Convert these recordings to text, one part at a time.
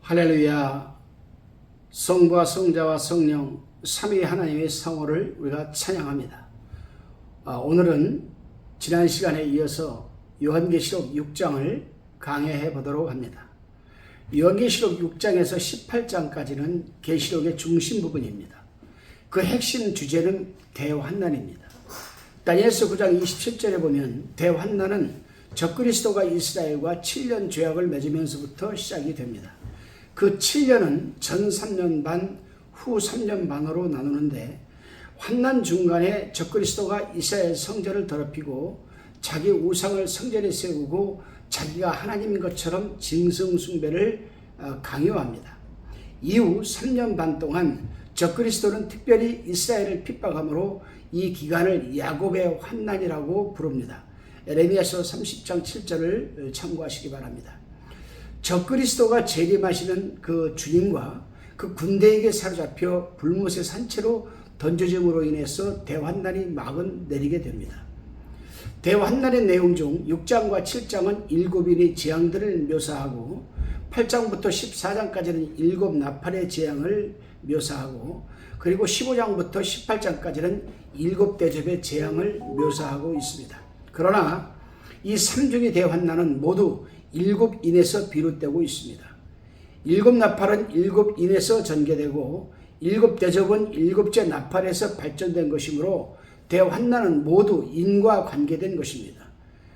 할렐루야. 성부와 성자와 성령 삼위 하나님의 성호를 우리가 찬양합니다. 오늘은 지난 시간에 이어서 요한계시록 6장을 강해해 보도록 합니다. 요한계시록 6장에서 18장까지는 계시록의 중심 부분입니다. 그 핵심 주제는 대환난입니다. 다니엘서 9장 27절에 보면 대환난은 적그리스도가 이스라엘과 7년 죄악을 맺으면서부터 시작이 됩니다. 그 7년은 전 3년 반, 후 3년 반으로 나누는데 환난 중간에 적그리스도가 이스라엘 성전을 더럽히고 자기 우상을 성전에 세우고 자기가 하나님인 것처럼 짐승 숭배를 강요합니다. 이후 3년 반 동안 적그리스도는 특별히 이스라엘을 핍박함으로 이 기간을 야곱의 환난이라고 부릅니다. 에레미야서 30장 7절을 참고하시기 바랍니다. 적그리스도가 재림하시는 그 주님과 그 군대에게 사로잡혀 불못의 산채로 던져짐으로 인해서 대환난이 막은 내리게 됩니다. 대환난의 내용 중 6장과 7장은 7인의 재앙들을 묘사하고 8장부터 14장까지는 7 나팔의 재앙을 묘사하고 그리고 15장부터 18장까지는 7 대접의 재앙을 묘사하고 있습니다. 그러나 이 3중의 대환난은 모두 7인에서 비롯되고 있습니다. 7 나팔은 7인에서 전개되고 7 대접은 7째 나팔에서 발전된 것이므로 대환난은 모두 인과 관계된 것입니다.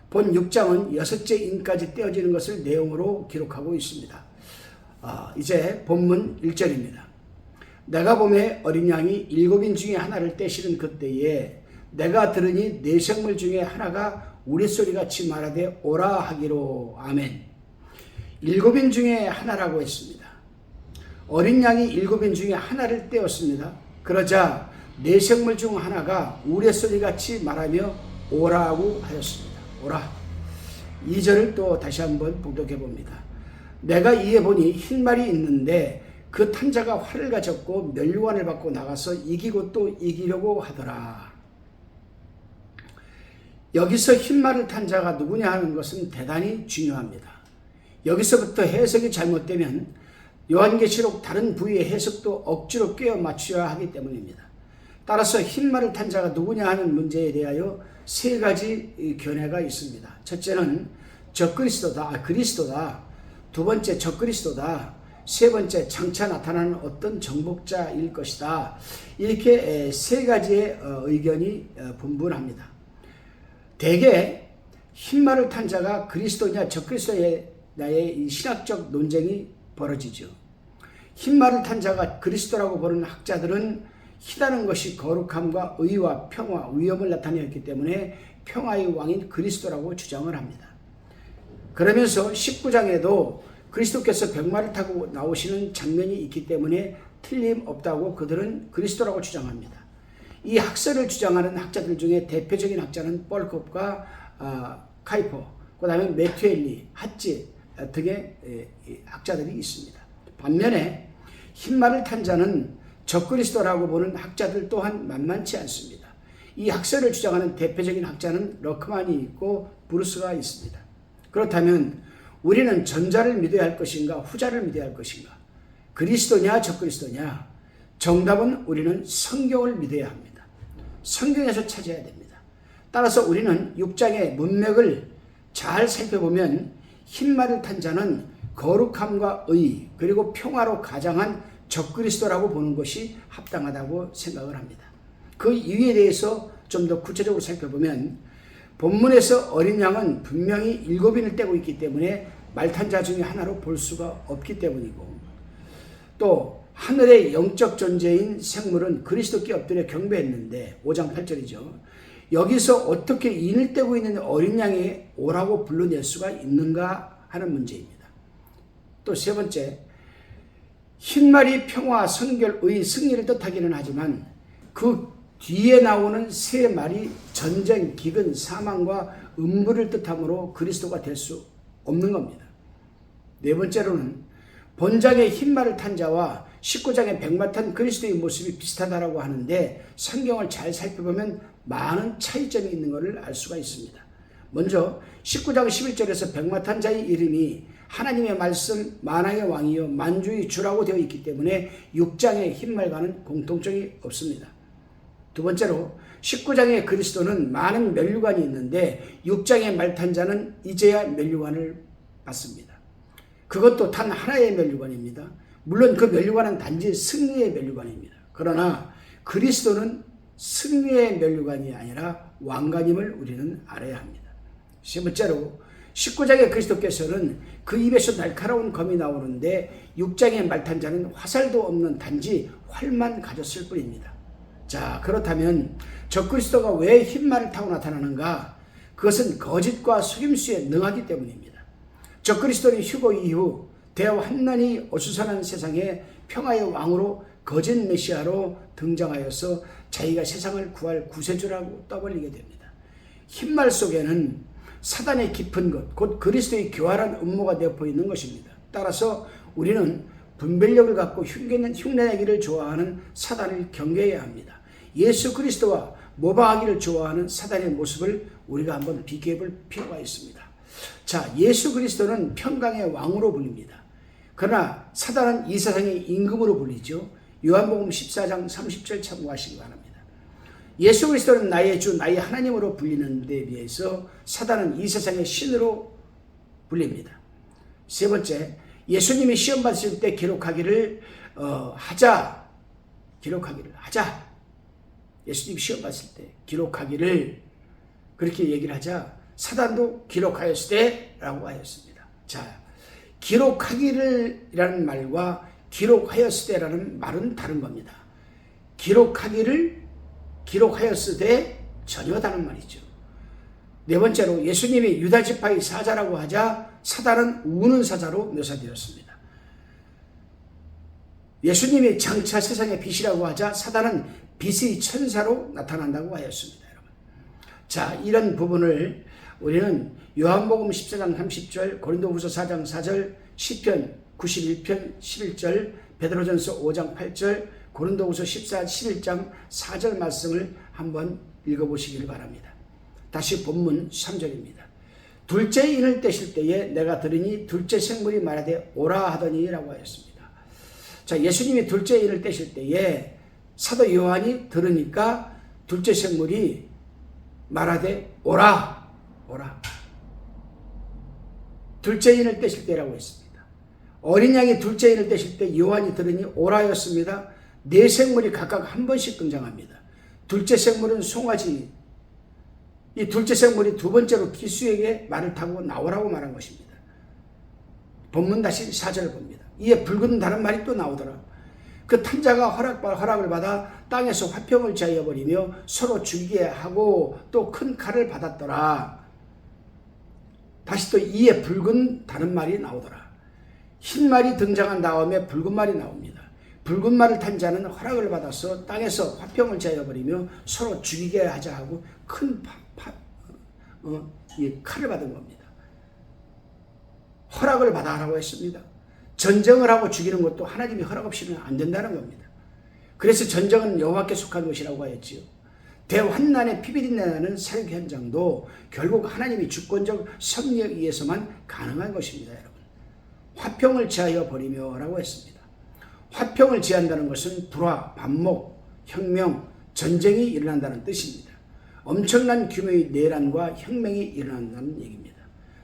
본 6장은 6째 인까지 떼어지는 것을 내용으로 기록하고 있습니다. 이제 본문 1절입니다. 내가 보매 어린 양이 7인 중에 하나를 떼시는 그때에 내가 들으니 네 생물 중에 하나가 우리소리같이 말하되 오라 하기로. 아멘. 7인 중에 하나라고 했습니다. 어린 양이 7인 중에 하나를 떼었습니다. 그러자 네 생물 중 하나가 우레소리같이 말하며 오라고 하였습니다. 오라. 2절을 또 다시 한번 봉독해 봅니다. 내가 이에 보니 흰 말이 있는데 그 탄자가 활을 가졌고 면류관을 받고 나가서 이기고 또 이기려고 하더라. 여기서 흰 말을 탄 자가 누구냐 하는 것은 대단히 중요합니다. 여기서부터 해석이 잘못되면 요한계시록 다른 부위의 해석도 억지로 꿰어 맞춰야 하기 때문입니다. 따라서 흰 말을 탄 자가 누구냐 하는 문제에 대하여 세 가지 견해가 있습니다. 첫째는 적그리스도다, 그리스도다. 두 번째 적그리스도다. 세 번째 장차 나타나는 어떤 정복자일 것이다. 이렇게 세 가지의 의견이 분분합니다. 대개 흰 말을 탄 자가 그리스도냐 적그리스도의 나의 신학적 논쟁이 벌어지죠. 흰 말을 탄 자가 그리스도라고 보는 학자들은 희다는 것이 거룩함과 의와 평화, 위엄을 나타내었기 때문에 평화의 왕인 그리스도라고 주장을 합니다. 그러면서 19장에도 그리스도께서 백마를 타고 나오시는 장면이 있기 때문에 틀림없다고 그들은 그리스도라고 주장합니다. 이 학설을 주장하는 학자들 중에 대표적인 학자는 뻘컵과 카이퍼, 그 다음에 메투엘리, 핫지 등의 학자들이 있습니다. 반면에 흰말을 탄 자는 적그리스도라고 보는 학자들 또한 만만치 않습니다. 이 학설을 주장하는 대표적인 학자는 러크만이 있고 브루스가 있습니다. 그렇다면 우리는 전자를 믿어야 할 것인가 후자를 믿어야 할 것인가? 그리스도냐 적그리스도냐? 정답은 우리는 성경을 믿어야 합니다. 성경에서 찾아야 됩니다. 따라서 우리는 6장의 문맥을 잘 살펴보면 흰말을 탄 자는 거룩함과 의 그리고 평화로 가장한 적그리스도라고 보는 것이 합당하다고 생각을 합니다. 그 이유에 대해서 좀 더 구체적으로 살펴보면 본문에서 어린 양은 분명히 7인을 떼고 있기 때문에 말탄 자 중에 하나로 볼 수가 없기 때문이고 또 하늘의 영적 존재인 생물은 그리스도께 엎드려 경배했는데 5장 8절이죠. 여기서 어떻게 인을 떼고 있는 어린 양이 오라고 불러낼 수가 있는가 하는 문제입니다. 또 세 번째, 흰말이 평화, 성결, 의, 승리를 뜻하기는 하지만 그 뒤에 나오는 세 말이 전쟁, 기근, 사망과 음부를 뜻하므로 그리스도가 될 수 없는 겁니다. 네 번째로는 본장의 흰말을 탄 자와 19장의 백마탄 그리스도의 모습이 비슷하다라고 하는데 성경을 잘 살펴보면 많은 차이점이 있는 것을 알 수가 있습니다. 먼저 19장 11절에서 백마탄 자의 이름이 하나님의 말씀 만왕의 왕이요 만주의 주라고 되어 있기 때문에 6장의 흰말과는 공통점이 없습니다. 두 번째로 19장의 그리스도는 많은 면류관이 있는데 6장의 말탄 자는 이제야 면류관을 받습니다. 그것도 단 하나의 면류관입니다. 물론 그 면류관은 단지 승리의 면류관입니다. 그러나 그리스도는 승리의 면류관이 아니라 왕관임을 우리는 알아야 합니다. 세 번째로 19장의 그리스도께서는 그 입에서 날카로운 검이 나오는데 6장의 말탄 자는 화살도 없는 단지 활만 가졌을 뿐입니다. 자, 그렇다면 저 그리스도가 왜 흰말을 타고 나타나는가? 그것은 거짓과 속임수에 능하기 때문입니다. 저 그리스도는 휴거 이후 대환난이 어수선한 세상에 평화의 왕으로 거짓 메시아로 등장하여서 자기가 세상을 구할 구세주라고 떠벌리게 됩니다. 흰말 속에는 사단의 깊은 것, 곧 그리스도의 교활한 음모가 내포 있는 것입니다. 따라서 우리는 분별력을 갖고 흉내내기를 좋아하는 사단을 경계해야 합니다. 예수 그리스도와 모방하기를 좋아하는 사단의 모습을 우리가 한번 비교해 볼 필요가 있습니다. 자, 예수 그리스도는 평강의 왕으로 불립니다. 그러나 사단은 이 세상의 임금으로 불리죠. 요한복음 14장 30절 참고하시기 바랍니다. 예수 그리스도는 나의 주, 나의 하나님으로 불리는 데 비해서 사단은 이 세상의 신으로 불립니다. 세 번째, 예수님이 시험 받으실 때 기록하기를 하자. 예수님이 시험 받으실 때 기록하기를 그렇게 얘기를 하자 사단도 기록하였을 때라고 하였습니다. 자, 기록하기를 이라는 말과 기록하였을 때라는 말은 다른 겁니다. 기록하였을 때 전혀 다른 말이죠. 네 번째로 예수님이 유다 지파의 사자라고 하자 사단은 우는 사자로 묘사되었습니다. 예수님이 장차 세상의 빛이라고 하자 사단은 빛의 천사로 나타난다고 하였습니다. 여러분. 자, 이런 부분을 우리는 요한복음 14장 30절, 고린도후서 4장 4절, 시편 91편 11절, 베드로전서 5장 8절, 고린도후서 11장 4절 말씀을 한번 읽어보시길 바랍니다. 다시 본문 3절입니다. 둘째 인을 떼실 때에 내가 들으니 둘째 생물이 말하되 오라 하더니 라고 하였습니다. 자, 예수님이 둘째 인을 떼실 때에 사도 요한이 들으니까 둘째 생물이 말하되 오라. 둘째 인을 떼실 때라고 했습니다. 어린 양이 둘째 인을 떼실 때 요한이 들으니 오라였습니다. 네 생물이 각각 한 번씩 등장합니다. 둘째 생물은 송아지. 이 둘째 생물이 두 번째로 기수에게 말을 타고 나오라고 말한 것입니다. 본문 다시 4절을 봅니다. 이에 붉은 다른 말이 또 나오더라. 그 탄자가 허락을 받아 땅에서 화평을 제하여버리며 서로 죽이게 하고 또 큰 칼을 받았더라. 다시 또 이에 붉은 다른 말이 나오더라. 흰 말이 등장한 다음에 붉은 말이 나옵니다. 붉은 말을 탄 자는 허락을 받아서 땅에서 화평을 제하여버리며 서로 죽이게 하자 하고 큰 칼을 받은 겁니다. 허락을 받아라고 했습니다. 전쟁을 하고 죽이는 것도 하나님이 허락 없이는 안 된다는 겁니다. 그래서 전쟁은 여호와께 속한 것이라고 하였지요. 대환난의 피비린내 나는 사육 현장도 결국 하나님이 주권적 섭리에 의해서만 가능한 것입니다. 여러분, 화평을 제하여 버리며 라고 했습니다. 화평을 제한다는 것은 불화, 반목, 혁명, 전쟁이 일어난다는 뜻입니다. 엄청난 규모의 내란과 혁명이 일어난다는 얘기입니다.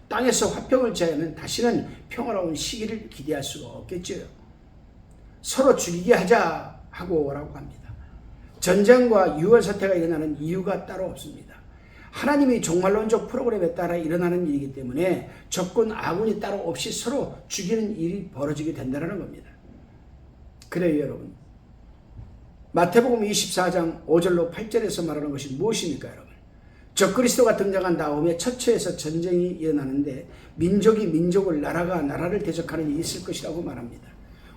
땅에서 화평을 제하면 다시는 평화로운 시기를 기대할 수가 없겠죠. 서로 죽이게 하자 하고 라고 합니다. 전쟁과 유월 사태가 일어나는 이유가 따로 없습니다. 하나님이 종말론적 프로그램에 따라 일어나는 일이기 때문에 적군, 아군이 따로 없이 서로 죽이는 일이 벌어지게 된다는 겁니다. 그래요, 여러분. 마태복음 24장 5절로 8절에서 말하는 것이 무엇입니까, 여러분? 적그리스도가 등장한 다음에 처처에서 전쟁이 일어나는데 민족이 민족을, 나라가 나라를 대적하는 일이 있을 것이라고 말합니다.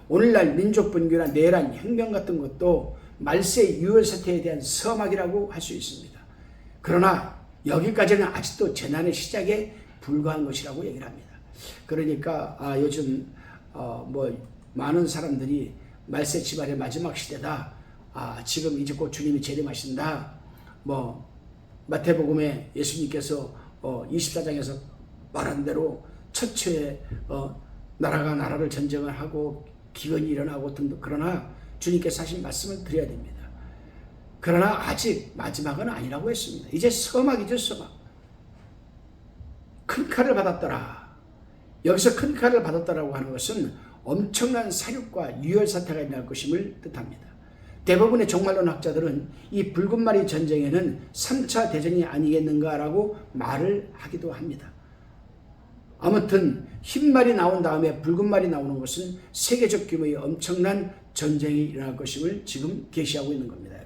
오늘날 민족 분규나 내란, 혁명 같은 것도 말세 유월 사태에 대한 서막이라고 할 수 있습니다. 그러나 여기까지는 아직도 재난의 시작에 불과한 것이라고 얘기를 합니다. 그러니까 요즘 많은 사람들이 말세 지발의 마지막 시대다. 지금 이제 곧 주님이 재림하신다. 마태복음에 예수님께서 24장에서 말한 대로 첫째 나라가 나라를 전쟁을 하고 기근이 일어나고 등등. 그러나 주님께서 하신 말씀을 드려야 됩니다. 그러나 아직 마지막은 아니라고 했습니다. 이제 서막이죠, 서막. 큰 칼을 받았더라. 여기서 큰 칼을 받았다라고 하는 것은 엄청난 사륙과 유혈 사태가 일어날 것임을 뜻합니다. 대부분의 종말론 학자들은 이 붉은 마리 전쟁에는 3차 대전이 아니겠는가라고 말을 하기도 합니다. 아무튼 흰 말이 나온 다음에 붉은 말이 나오는 것은 세계적 규모의 엄청난 전쟁이 일어날 것임을 지금 계시하고 있는 겁니다.